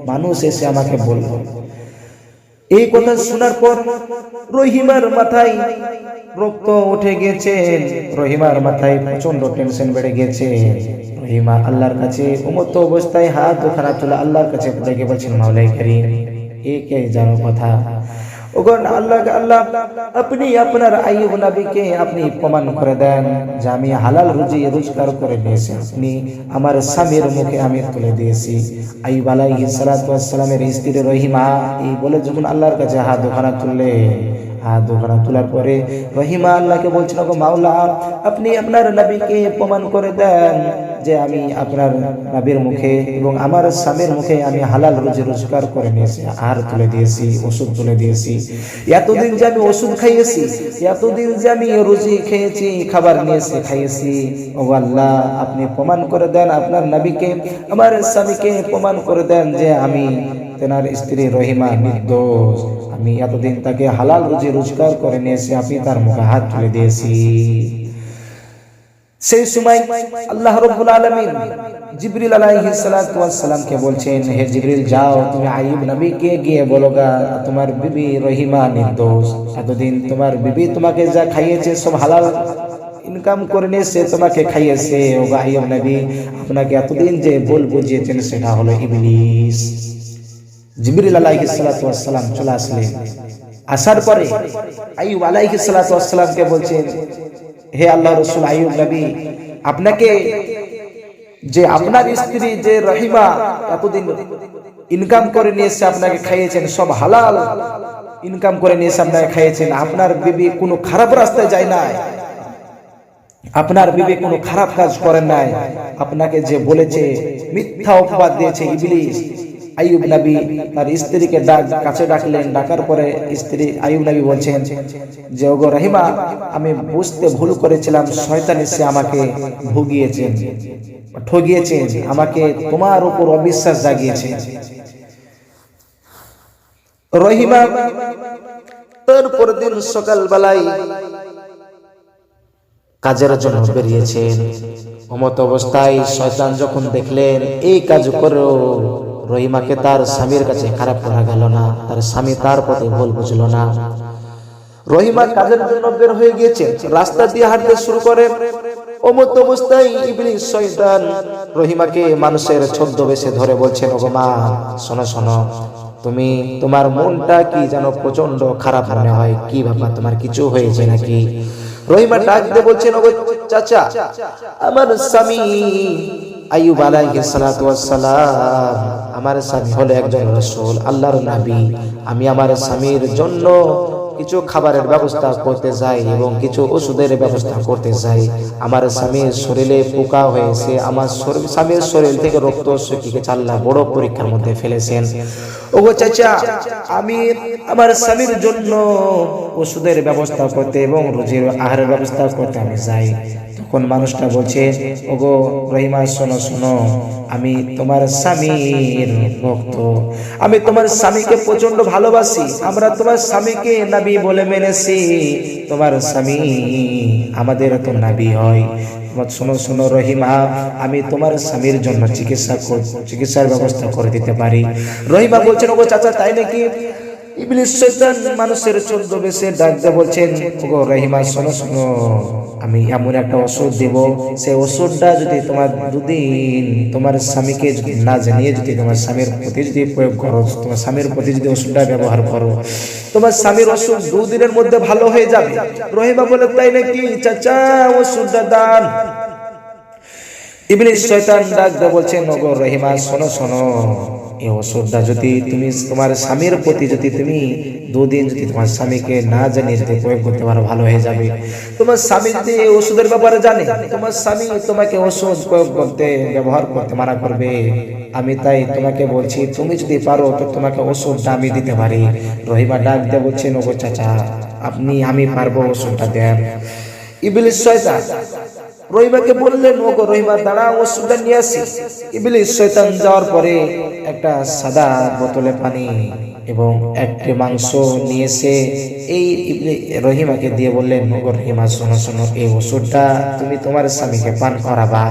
মানুষ এসে আমাকে বলল। এই কথা শোনার পর রহিমার মাথায় রক্ত উঠে গেছে, রহিমার মাথায় প্রচন্ড টেনশন বেড়ে গেছে। রহিমা আল্লাহর কাছে উমত অবস্থায় হাত দুখানা তুলে আল্লাহর কাছে ডেকে বলছেন, মাওলাই কারীম, কে জানো কথা, ওগো আল্লাহ, আপনি আপনার আইয়ুব নবীকে আপনি প্রমাণ করে দেন যে আমি হালাল রুজি রোজগার করে নিয়েছি, আপনি আমার স্বামীর মুখে আমি তুলে দিয়েছি। আইয়ুব আলাইহিস সালাতু ওয়াস সালামের স্ত্রী রহিমা এই বলে যখন আল্লাহর কাছে হাত দুখানা তুললেন, হাত দুখানা তোলার পরে রহিমা আল্লাহকে বলছেন, ওগো মাওলা, আপনি আপনার নবীকে প্রমাণ করে দেন যে আমি আপনার নবীর মুখে এবং আমার স্বামীর মুখে আমি হালাল রুজি রোজগার করে নিয়েছি, আহার তুলে দিয়েছি, ওষুধ তুলে দিয়েছি। এতদিন যে আমি ওষুধ খাইয়েছি, এতদিন যে আমি রুজি খেয়েছি, খাবার নিয়েছি, খাইয়েছি, ও আল্লাহ আপনি প্রমাণ করে দেন আপনার নবীকে, আমার স্বামীকে প্রমাণ করে দেন যে আমি তেনার স্ত্রী রহিমা নির্দোষ, আমি এতদিন তাকে হালাল রুজি রোজগার করে নিয়েছি, আপনি তার মুখে হাত তুলে দিয়েছি। সেই সময় আল্লাহ রাব্বুল আলামিন জিবরিল আলাইহিস সালাতু ওয়াস সালামকে বলছেন, হে জিবরিল, যাও তুমি আইয়ুব নবীকে গিয়ে বলোগা তোমার বিবি রহিমা নির্দোষ, এতদিন তোমার বিবি তোমাকে যা খাইয়েছে সব হালাল ইনকাম করে নিয়েছে, তোমাকে খাইয়েছে। ও আইয়ুব নবী, আপনাকে এতদিন যে বল বুঝিয়েছেন সেটা হলো ইবলিস। জিবরিল আলাইহিস সালাতু ওয়াস সালাম চলে আসলেন। আসার পরে আইয়ুব আলাইহিস সালাতু ওয়াস সালামকে বলছেন, হে আল্লাহর রাসূল আইয়ুব নবী, আপনাকে যে আপনার স্ত্রী যে রহিমা এতদিন ইনকাম করে নিয়েছে, আপনাকে খাইয়েছেন, সব হালাল ইনকাম করে নিয়েছে, আপনাকে খাইয়েছেন, আপনার বিবি কোনো খারাপ রাস্তায় যায় নাই, আপনার বিবি কোনো খারাপ কাজ করেন নাই, আপনাকে যে বলেছে মিথ্যা অপবাদ দিয়েছে ইবলিস। আইয়ুব নবী তার স্ত্রীকে কাছে ডাকলেন। ডাকার পরে স্ত্রী আইয়ুব নবী বলছেন যে, ওগো রহিমা, আমি বুঝতে ভুল করেছিলাম, শয়তান এসে আমাকে ভুগিয়েছেন, ঠগিয়েছেন, আমাকে তোমার উপর অবিশ্বাস জাগিয়েছে। রহিমা তারপর দিন সকালবেলায় কাজের জন্য বেরিয়েছেন। অমত অবস্থায় শয়তান যখন দেখলেন এই কাজ করেও রহিমাকে তার স্বামীর কাছে খারাপ করা গেল না, তার স্বামী তার প্রতি ভুল বুঝলো না, রহিমা কাজের জন্য বের হয়ে গিয়েছে, রাস্তা দিয়ে হাঁটতে শুরু করে। অমত অবস্থায় ইবলিস শয়তান রহিমাকে মানুষের ছদ্মবেশে ধরে বলছেন, ওগো মা, শোনো শোনো, তুমি তোমার মনটা কি যেন প্রচন্ড খারাপ মনে হয়, কি ব্যাপার, তোমার কিছু হয়েছে নাকি? রহিমা ডাক দিয়ে বলছেন, ওগো চাচা, আমার স্বামী আইয়ুব আলাইহিস সালাতু ওয়াস সালাম, আমার স্বামী হলো একজন রাসূল, আল্লাহর নবী। আমি আমার স্বামীর জন্য কিছু খাবারের ব্যবস্থা করতে যাই এবং কিছু ওষুধের ব্যবস্থা করতে যাই। আমার স্বামীর শরীরে পোকা হয়েছে, আমার স্বামীর শরীর থেকে রক্ত শুকিয়ে আল্লাহ বড় পরীক্ষার মধ্যে ফেলেছেন। ওগো চাচা, আমি আমার স্বামীর জন্য ওষুধের ব্যবস্থা করতে এবং রুজির আহারের ব্যবস্থা করতে আমি যাই। তখন মানুষটা বলছে, ওগো রহিমা, শোনো শোনো, আমি তোমার স্বামীর ভক্ত, আমি তোমার স্বামীকে প্রচন্ড ভালোবাসি, আমরা তোমার স্বামীকে নবী বলে মেনেছি, তোমার স্বামী আমাদের তো নবী হয়। শোনো শোনো রহিমা, আমি তোমার স্বামীর জন্য চিকিৎসার ব্যবস্থা করে দিতে পারি। রহিমা বলছেন, ওগো চাচা, তাই নাকি? ইবলিস শয়তান মানুষের ছদ্মবেশে ডাক দিয়ে বলছেন, ওগো রহিমা, শোনো শোনো, আমি এমন একটা ওষুধ দেব, সেই ওষুধটা যদি তোমার দুদিন তোমার স্বামীকে যদি না জানিয়ে যদি তোমার স্বামীর প্রতি যদি প্রয়োগ করো, তোমার স্বামীর প্রতি যদি ওষুধটা ব্যবহার করো, তোমার স্বামীর অসুখ 2 দিনের মধ্যে ভালো হয়ে যাবে। রহিমা বলে, তাই নাকি চাচা, ওষুধটা দান। ইবলিস শয়তান ডাক দিয়ে বলছেন, ওগো রহিমা, শোনো শোনো, এই ওষুধটা যদি তুমি তোমার স্বামীর প্রতি যদি তুমি 2 দিন যদি তোমার স্বামীকে না জানিয়ে যদি প্রয়োগ করতে পারো, ভালো হয়ে যাবে। তোমার স্বামী যদি এই ওষুধের ব্যাপারে জানে, তোমার স্বামী তোমাকে ওষুধ প্রয়োগ করতে ব্যবহার করতে মানা করবে। আমি তাই তোমাকে বলছি, তুমি যদি পারো তো তোমাকে ওষুধটা আমি দিতে পারি। রহিমা ডাক দিয়ে বলছেন, ওগো চাচা, আমি পারবো, ওষুধটা দেন। ইবলিস শয়তান রহিমাকে বললেন, ওগো রহিমা দাঁড়াও, ওষুধটা নিয়ে আসি। ইবলিস শয়তান যাওয়ার পরে একটা সাদা বোতলে পানি এবং একটি মাংস নিয়ে এসে এই রহিমাকে দিয়ে বললেন, ওগো রহিমা শোনো শোনো, এই ওষুধটা তুমি তোমার স্বামীকে পান করাবা,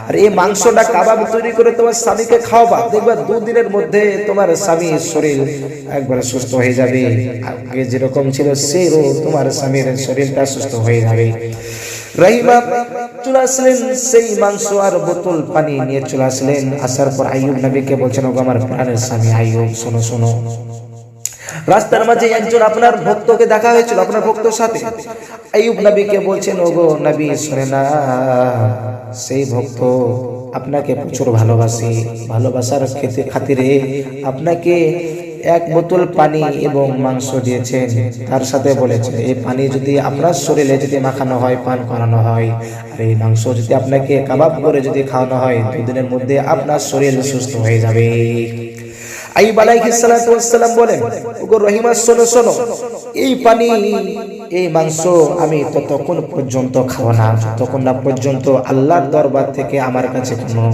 আর এই মাংসটা কাবাব তৈরি করে তোমার স্বামীকে খাওয়াবা। দেখবা 2 দিনের মধ্যে তোমার স্বামীর শরীর একবারে সুস্থ হয়ে যাবে, আগে যেরকম ছিল সেরকম তোমার স্বামীর শরীরটা সুস্থ হয়ে যাবে। রহিমা চলে আসলেন, সেই মাংস আর বোতল পানি নিয়ে চলে আসলেন। আসার পর আইয়ুব নবীকে বলছেন, ওগো আমার প্রাণের স্বামী আইয়ুব, শোনো শোনো, রাস্তার মাঝে একজন আপনার ভক্তকে দেখা হয়েছিল, আপনার ভক্তর সাথে। আইয়ুব নবীকে বলছেন, ওগো নবী শুনে না, সেই ভক্ত আপনাকে প্রচুর ভালোবাসে, ভালোবাসার খাতিরে আপনাকে 1 বোতল পানি এবং মাংস দিয়েছেন, তার সাথে বলেছেন এই পানি যদি আপনার শরীরে যদি মাখানো হয়, পান করানো হয়, আর এই মাংস যদি আপনাকে কাবাব করে যদি খাওয়ানো হয়, 2 দিনের মধ্যে আপনার শরীর সুস্থ হয়ে যাবে। আইয়ুব আলাইহিস সালাতু ওয়াস সালাম বলেন, ওগো রহিমা শোনো শোনো, এই পানি এই মাংস আমি ততক্ষণ পর্যন্ত খাবো না, যতক্ষণ না পর্যন্ত আল্লাহর দরবার থেকে আমার কাছে কোনো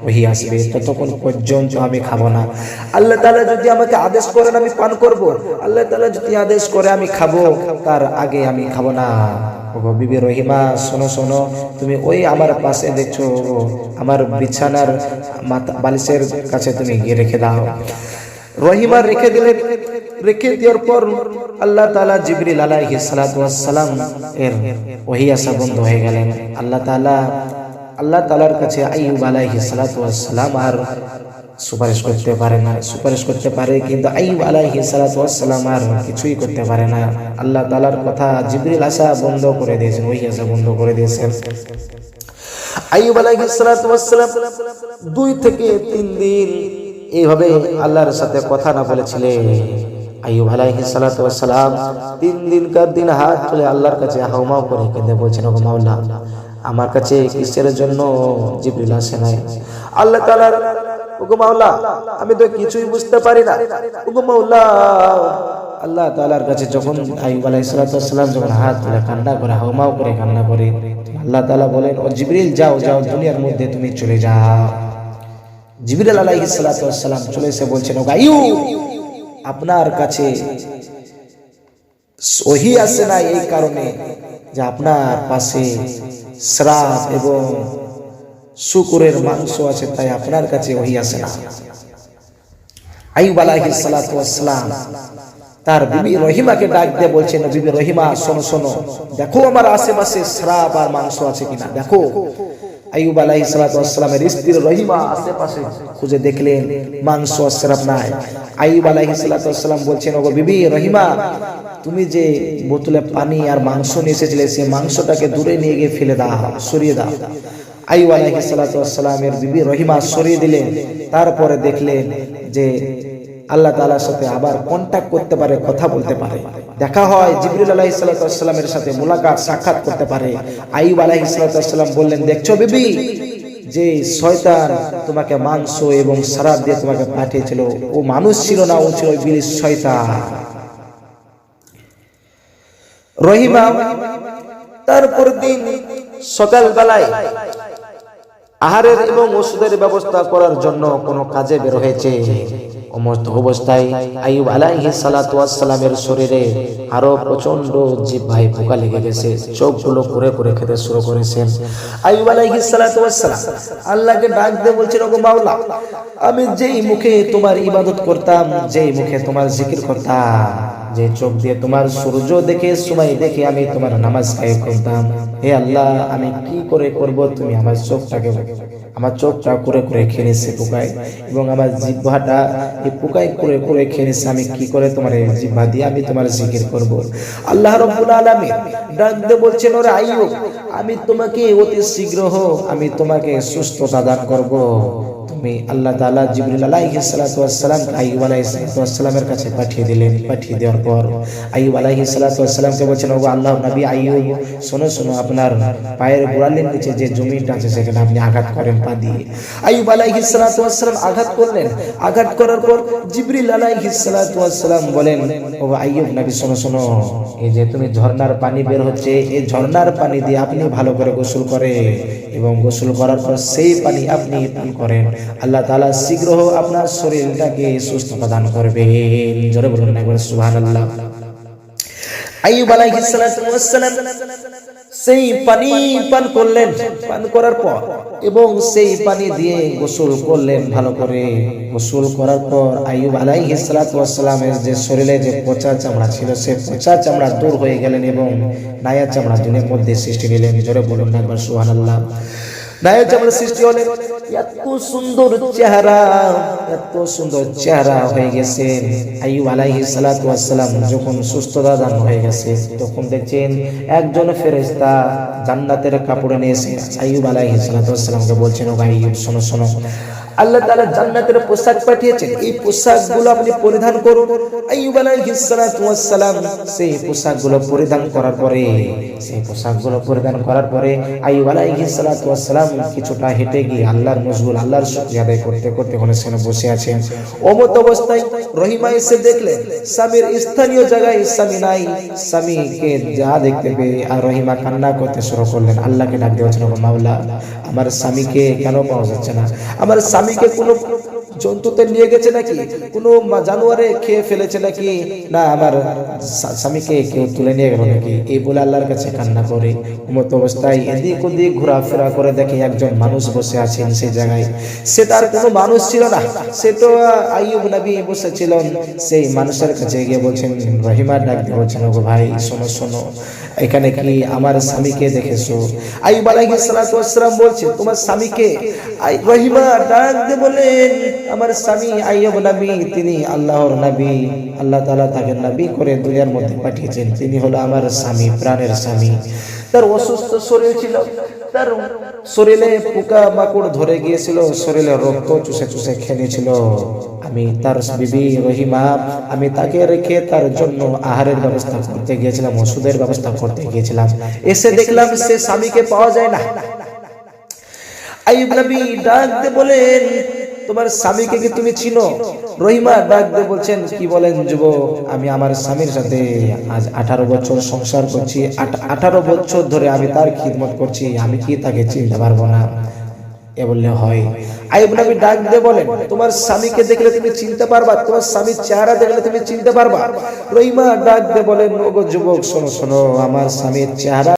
ওহী আসবে, ততক্ষণ পর্যন্ত আমি খাবো না। আল্লাহ তাআলা যদি আমাকে আদেশ করেন আমি পান করব, আল্লাহ তাআলা যদি আদেশ করে আমি খাবো, তার আগে আমি খাবো না। ওগো বিবি রহিমা শোনো শোনো, তুমি ওই আমার পাশে দেখছো আমার বিছানার বালিশের কাছে তুমি গিয়ে রেখে দাও। রহিমা রেখে দিলেন। রেখে দেওয়ার পর আল্লাহ তাআলা জিবরিল আলাইহিস সালাতু ওয়াস সালাম এর ওহী আসা বন্ধ হয়ে গেলেন। আল্লাহ তাআলার কাছে আইয়ুব আলাইহিস সালাতু ওয়াস সালাম আর সুপারিশ করতে পারে না। সুপারিশ করতে পারে কিন্তু আইয়ুব আলাইহিস সালাতু ওয়াস সালাম আর কিছুই করতে পারে না। আল্লাহ তাআলার কথা জিবরিল আসা বন্ধ করে দিয়েছেন, ওহী আসা বন্ধ করে দিয়েছেন। আইয়ুব আলাইহিস সালাতু ওয়াস সালাম 2 থেকে 3 দিন এইভাবে আল্লাহর সাথে কথা না বলেছিলেন। আইয়ুব আলাইহিস সালাতু ওয়াস সালাম 3 দিনকার দিন হাত তুলে আল্লাহর কাছে হাওমাও করে কেঁদে বলছেন, ওগো মাওলা, আমার কাছে কিসের জন্য জিবরিল আসে নাই? আল্লাহ তাআলা, ওগো মাওলা, আমি তো কিছুই বুঝতে পারি না, ওগো মাওলা। আল্লাহ তাআলার কাছে যখন আইয়ুব আলাইহিস সালাতু ওয়াস সালাম যখন হাত তুলে কান্না করে, হাওমাও করে কান্না করে, আল্লাহ তাআলা বলেন, ও জিবরিল যাও যাও, দুনিয়ার মধ্যে তুমি চলে যাও। জিবরিল আলাইহিস সালাতু ওয়াস সালাম চলে এসে বলছেন, ওগো আইয়ুব, আপনার কাছে ওহী আসে না এই কারণে যে আপনার পাশে শ্রাপ এবং শুকরের মাংস আছে, তাই আপনার কাছে ওহী আসে না। আইয়ুব আলাইহিস সালাতু ওয়াস সালাম তার বিবি রহিমাকে ডাক দিয়ে বলছেন, বিবি রহিমা শোনো শোনো, দেখো আমার আশেপাশে শ্রাপ আর মাংস আছে কিনা দেখো। আইয়ুব আলাইহিস সালাতু ওয়াস সালামের স্ত্রী রহিমা আশেপাশে খুঁজে দেখলেন মাংস আর শ্রাপ নাই। আইয়ুব আলাইহিস সালাতু ওয়াস সালাম বলছেন, ওগো বিবি রহিমা, তুমি যে বোতলে পানি আর মাংস নিয়ে এসেছিলে, সেই মাংসটাকে দূরে নিয়ে গিয়ে ফেলে দাও, সরিয়ে দাও। আইয়ুব আলাইহিস সালাতু ওয়াস সালামের বিবি রহিমা সরিয়ে দিলেন। তারপরে দেখলেন যে আল্লাহ তাআলার সাথে আবার কন্টাক্ট করতে পারে, কথা বলতে পারে, দেখা হয়, জিবরিল আলাইহিস সালাতু ওয়াস সালামের সাথে মুলাকাত সাক্ষাৎ করতে পারে। আইয়ুব আলাইহিস সালাতু ওয়াস সালাম বললেন, দেখছো বিবি, যে শয়তান তোমাকে মাংস এবং শরাব দিয়ে তোমাকে পাঠিয়েছিল, ও মানুষ ছিল না, ও ছিল ইবলিস, শয়তান। রহিমা তারপর দিন সকাল বেলায় আহারের এবং ওষুধের ব্যবস্থা করার জন্য কোনো কাজে বের হয়েছে। অবস্থায় আইয়ুব আলাইহিস সালাতু ওয়াস সালামের শরীরে আরো প্রচন্ড জিহ্বায় পোকা লেগে গেছে, চোখগুলো করে করে খেতে শুরু করেছেন। আইয়ুব আলাইহিস সালাতু ওয়াস সালাম আল্লাহকে ডাক দিয়ে বলছেন, ওগো মাওলা, আমি যেই মুখে তোমার ইবাদত করতাম, যেই মুখে তোমার জিকির করতাম, যে চোখ দিয়ে তোমার সূর্য দেখে সময় দেখে আমি তোমার নামাজ কায়েম করতাম, হে আল্লাহ, আমি কি করে করব? তুমি আমার চোখটা করে করে খেয়ে নিচ্ছে পোকায়, এবং আমার জিহ্বাটা এই পোকায় করে করে খেয়ে নিচ্ছে। আমি কি করে তোমার এই জিহ্বা দিয়ে আমি তোমার জিকির করব? আল্লাহ রাব্বুল আলামিন ডাক দিয়ে বলছেন, ওরে আইয়ুব, আমি তোমাকে অতি শীঘ্র আমি তোমাকে সুস্থতা দান করব। আমি আল্লাহ তাআলা জিবরিল আলাইহিস সালাতু ওয়াস সালাম আইয়ুব আলাইহিস সালামের কাছে পাঠিয়ে দিলেন। পাঠিয়ে দেওয়ার পর আইয়ুব আলাইহিস সালাতু ওয়াস সালামকে বলছেন, ওগো আল্লাহর নবী আইয়ুব, শোনো শোনো, আপনার পায়ের গোড়ালির নিচে যে জমিটা আছে সেখানে আপনি আঘাত করেন পা দিয়ে। আইয়ুব আলাইহিস সালাতু ওয়াস সালাম আঘাত করলেন। আঘাত করার পর জিবরিল আলাইহিস সালাতু ওয়াস সালাম বলেন, ওগো আইয়ুব নবী, শোনো শোনো, এই যে তুমি ঝর্ণার পানি বের হচ্ছে, এই ঝর্ণার পানি দিয়ে আপনি ভালো করে গোসল করে এবং গোসল করার পর সেই পানি আপনি পান করেন, আল্লাহ তাআলা শীঘ্র আপনার শরীরটাকে সুস্থ প্রদান করবেন। জোরে বলুন একবার সুবহানাল্লাহ। আইয়ুব আলাইহিস সালাতু ওয়াস সালাম সেই পানি পান করলেন। পান করার পর এবং সেই পানি দিয়ে গোসল করলেন ভালো করে। গোসল করার পর আইয়ুব আলাইহিস সালাতু ওয়াস সালামের যে শরীরে যে পচা চামড়া ছিল, সে পচা চামড়া দূর হয়ে গেলেন এবং নয়া চামড়া দিনের মধ্যে সৃষ্টি নিলেন। জোরে বলুন একবার সুবহানাল্লাহ। নয়া চামড়া সৃষ্টি হলেন। এত সুন্দর চেহারা, এত সুন্দর চেহারা হয়ে গেছে। আইয়ুব আলাইহিস সালাতু ওয়াস সালাম যখন সুস্থতা দান হয়ে গেছে, তখন দেখছেন একজন ফেরেশতা জান্নাতের কাপড় নিয়ে এসে আইয়ুব আলাইহিস সালাতু ওয়াস সালামকে বলছেন, ও আইয়ুব শোনো শোনো, আল্লাহ তাআলা জান্নাতের পোশাক পাঠিয়েছেন, এই পোশাকগুলো আপনি পরিধান করুন। আইয়ুব আলাইহিস সালাতু ওয়াস সালাম সেই পোশাকগুলো পরিধান করার পরে আইয়ুব আলাইহিস সালাতু ওয়াস সালাম কিছুটা হেঁটে গিয়ে আল্লাহর মশগুল, আল্লাহর শুকরিয়া আদায় করতে করতে ওখানে বসে আছেন। অমত অবস্থায় রহিমা এসে দেখলেন স্বামীর স্থানীয় জায়গায় স্বামী নাই। স্বামীকে যা দেখতে পেয়ে আর রহিমা কান্না করতে শুরু করলেন। আল্লাহকে ডাক দিয়েছেন, মাওলা, আমার স্বামীকে কেন পাওয়া যাচ্ছে না? আমার স্বামীকে কোনো জন্তুতে নিয়ে গেছে নাকি? কোনো জানোয়ারে খেয়ে ফেলেছে নাকি? না আমার স্বামীকে কেউ তুলে নিয়ে গেল নাকি? এই বলে আল্লাহর কাছে কান্না করে মতো অবস্থায় এদিক ওদিক ঘোরাফেরা করে দেখে একজন মানুষ বসে আছেন সেই জায়গায়। সে তার কোনো মানুষ ছিল না, সে তো আইয়ুব নবী বসেছিলেন। সেই মানুষের কাছে গিয়ে বলছেন, রহিমা ডাক দিয়ে বলছেন, ওগো ভাই শোনো শোনো, এখানে কি আমার স্বামীকে দেখেছো? আইয়ুব আলাইহিস সালাতু ওয়াস সালাম বলছেন, তোমার স্বামীকে? রহিমা ডাক দিয়ে বলেন, আমার স্বামী আইয়ুব নবী, তিনি আল্লাহর নবী, আল্লাহ তাআলা তাকে নবী করে দুনিয়ার মধ্যে পাঠিয়েছেন। তিনি হলো আমার স্বামী, প্রাণের স্বামী। তার অসুস্থ শরীর ছিল, তার শরীরে পোকা মাকড় ধরে গিয়েছিল, শরীরে রক্ত চুষে চুষে খেয়ে নিয়েছিল। আমি তার বিবি রহিমা, আমি তাকে রেখে তার জন্য আহারের ব্যবস্থা করতে গিয়েছিলাম, ওষুধের ব্যবস্থা করতে গিয়েছিলাম। এসে দেখলাম সে স্বামীকে পাওয়া যায় না। আইয়ুব নবী ডাক দিয়ে বলেন, তোমার স্বামীকে কি তুমি চিনো? রহিমা ডাক দিয়ে বলছেন, কি বলেন যুবক, আমি আমার স্বামীর সাথে আজ 18 বছর সংসার করছি, 18 বছর ধরে আমি তার খিদমত করছি, আমি কি তাকে চিনতে পারবো না? এ বললে হয়। আইয়ুব নবী ডাক দিয়ে বলেন, তোমার স্বামীকে দেখলে তুমি চিনতে পারবা, তোমার স্বামীর চেহারা দেখলে তুমি চিনতে পারবা? রহিমা ডাক দিয়ে বলেন, ওগো যুবক শোনো শোনো, আমার স্বামীর চেহারা